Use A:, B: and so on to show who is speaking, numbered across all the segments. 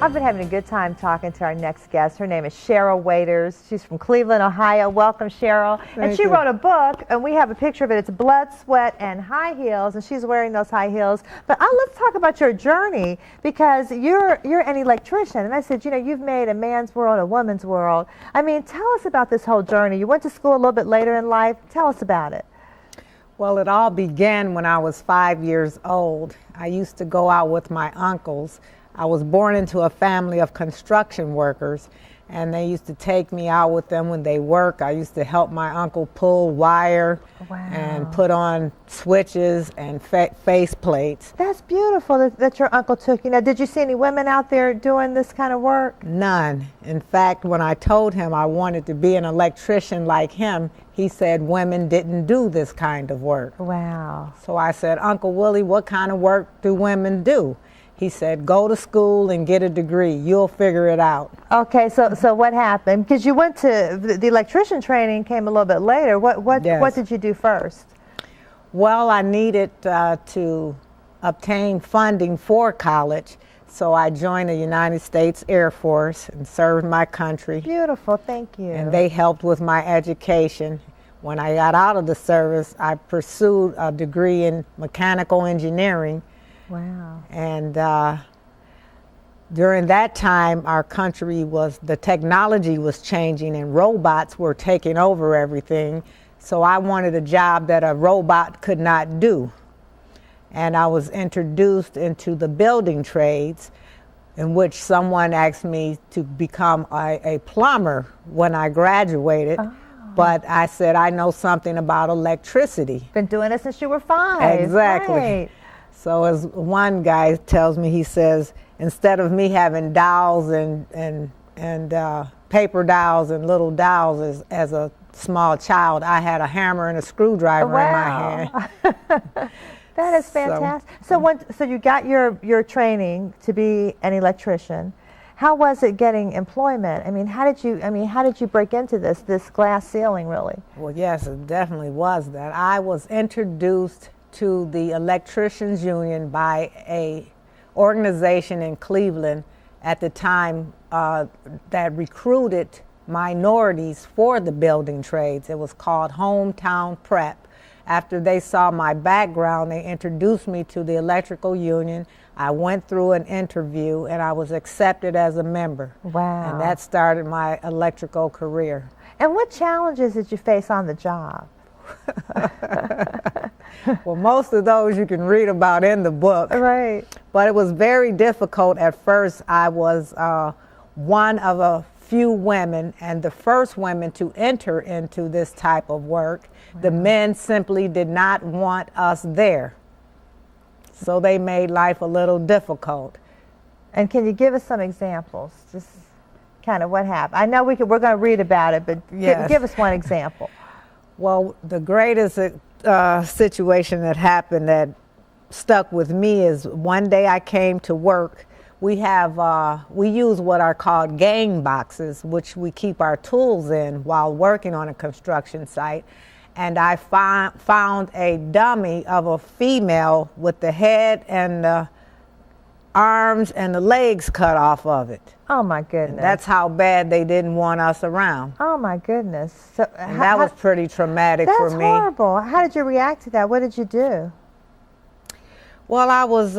A: I've been having a good time talking to our next guest. Her name is Cheryl Waiters. She's from Cleveland, Ohio. Welcome, Cheryl. And she wrote a book, and we have a picture of it. It's Blood, Sweat, and High Heels, and she's wearing those high heels. But let's talk about your journey, because you're an electrician. And I said, you know, you've made a man's world a woman's world. I mean, tell us about this whole journey. You went to school a little bit later in life. Tell us about it.
B: Well, it all began when I was 5 years old. I used to go out with my uncles. I was born into a family of construction workers, and they used to take me out with them when they work. I used to help my uncle pull wire and put on switches and face plates.
A: That's beautiful that your uncle took you. Now, did you see any women out there doing this kind of work?
B: None. In fact, when I told him I wanted to be an electrician like him, he said women didn't do this kind of work.
A: Wow.
B: So I said, Uncle Willie, what kind of work do women do? He said, go to school and get a degree. You'll figure it out. Okay,
A: so what happened? Because you went to, the electrician training came a little bit later. What did you do first?
B: Well, I needed to obtain funding for college, so I joined the United States Air Force and served my country.
A: Beautiful, thank you.
B: And they helped with my education. When I got out of the service, I pursued a degree in mechanical engineering.
A: Wow.
B: And during that time, our country the technology was changing and robots were taking over everything. So I wanted a job that a robot could not do. And I was introduced into the building trades, in which someone asked me to become a plumber when I graduated. Oh. But I said, I know something about electricity.
A: Been doing this since you were 5.
B: Exactly.
A: Right.
B: So as one guy tells me, he says, instead of me having dowels and paper dowels and little dowels as a small child, I had a hammer and a screwdriver in my hand.
A: That is fantastic. So you got your training to be an electrician. How was it getting employment? I mean, how did you break into this glass ceiling, really?
B: Well, yes, it definitely was that. I was introduced to the Electricians Union by a organization in Cleveland at the time that recruited minorities for the building trades. It was called Hometown Prep. After they saw my background, they introduced me to the electrical union. I went through an interview and I was accepted as a member.
A: Wow.
B: And that started my electrical career.
A: And what challenges did you face on the job?
B: Well, most of those you can read about in the book.
A: Right.
B: But it was very difficult at first. I was one of a few women and the first women to enter into this type of work. Wow. The men simply did not want us there. So they made life a little difficult.
A: And can you give us some examples? Just kind of what happened. I know we're going to read about it, but
B: yes.
A: Give us one example.
B: Well, the greatest situation that happened that stuck with me is one day I came to work. We use what are called gang boxes, which we keep our tools in while working on a construction site. And I found a dummy of a female with the head and the arms and the legs cut off of it.
A: Oh my goodness.
B: And that's how bad they didn't want us around.
A: Oh my goodness. So
B: that was pretty traumatic for me.
A: That's horrible. How did you react to that? What did you do?
B: Well, I was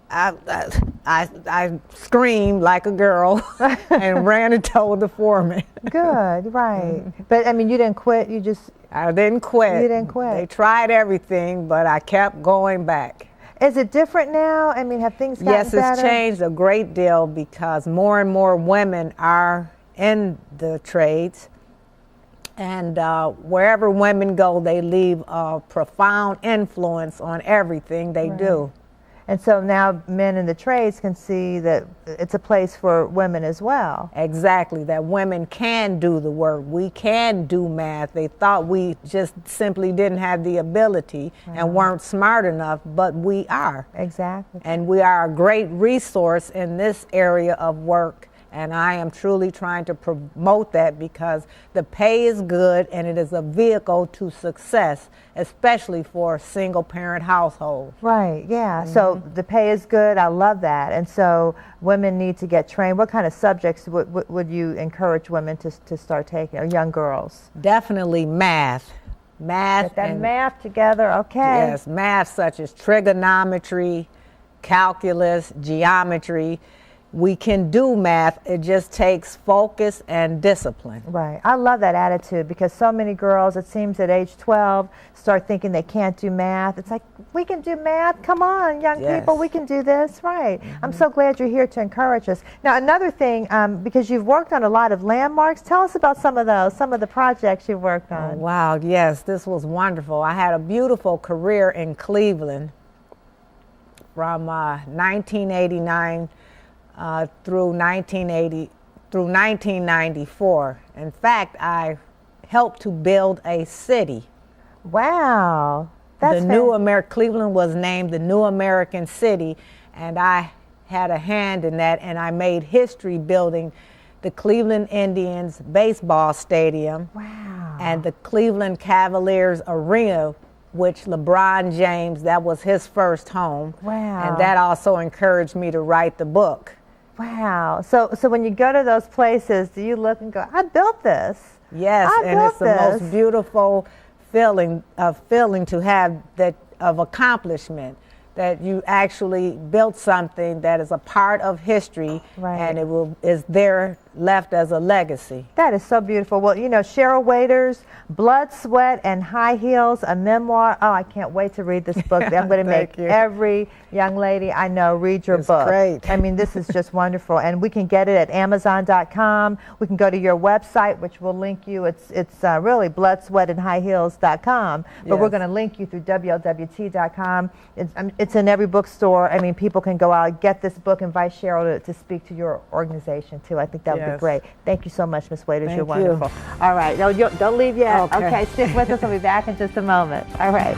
B: I screamed like a girl and ran and told the foreman.
A: Good, right. But I mean, you didn't quit,
B: I didn't quit.
A: You didn't quit.
B: They tried everything, but I kept going back.
A: Is it different now? I mean, have things gotten better?
B: Yes, it's changed a great deal because more and more women are in the trades. And wherever women go, they leave a profound influence on everything they do.
A: And so now men in the trades can see that it's a place for women as well.
B: Exactly, that women can do the work. We can do math. They thought we just simply didn't have the ability and weren't smart enough, but we are.
A: Exactly.
B: And we are a great resource in this area of work And I am truly trying to promote that because the pay is good and it is a vehicle to success, especially for single parent households.
A: Right, yeah. So the pay is good. I love that. And so women need to get trained. What kind of subjects would you encourage women to start taking, or young girls?
B: Definitely math. Math.
A: Get that math together, okay.
B: Yes, math such as trigonometry, calculus, geometry. We can do math, it just takes focus and discipline.
A: Right. I love that attitude because so many girls, it seems at age 12, start thinking they can't do math. It's like, we can do math. Come on, young people, we can do this. Right. I'm so glad you're here to encourage us. Now, another thing, because you've worked on a lot of landmarks, tell us about some of those, some of the projects you've worked on.
B: Oh, wow, yes, this was wonderful. I had a beautiful career in Cleveland from 1989 through 1994. In fact, I helped to build a city.
A: Wow. That's
B: Cleveland was named the New American City, and I had a hand in that, and I made history building the Cleveland Indians baseball stadium.
A: Wow.
B: And the Cleveland Cavaliers arena, which LeBron James, that was his first home.
A: Wow.
B: And that also encouraged me to write the book.
A: Wow. So when you go to those places, do you look and go, I built this?
B: Yes, and it's the most beautiful feeling to have that of accomplishment, that you actually built something that is a part of history, and it is there left as a legacy.
A: That is so beautiful. Well, you know, Cheryl Waiters, Blood, Sweat, and High Heels, a memoir. Oh, I can't wait to read this book. I'm going to make every young lady I know read your book.
B: Great.
A: I mean, this is just wonderful. And we can get it at Amazon.com. We can go to your website, which will link you. It's really bloodsweatandhighheels.com. But we're going to link you through WLWT.com. It's in every bookstore. I mean, people can go out, get this book, invite Cheryl to speak to your organization, too. I think that would be great. Thank you so much, Ms. Waiters. You're wonderful. All right. No, don't leave yet. Okay, stick with us. We'll be back in just a moment. All right.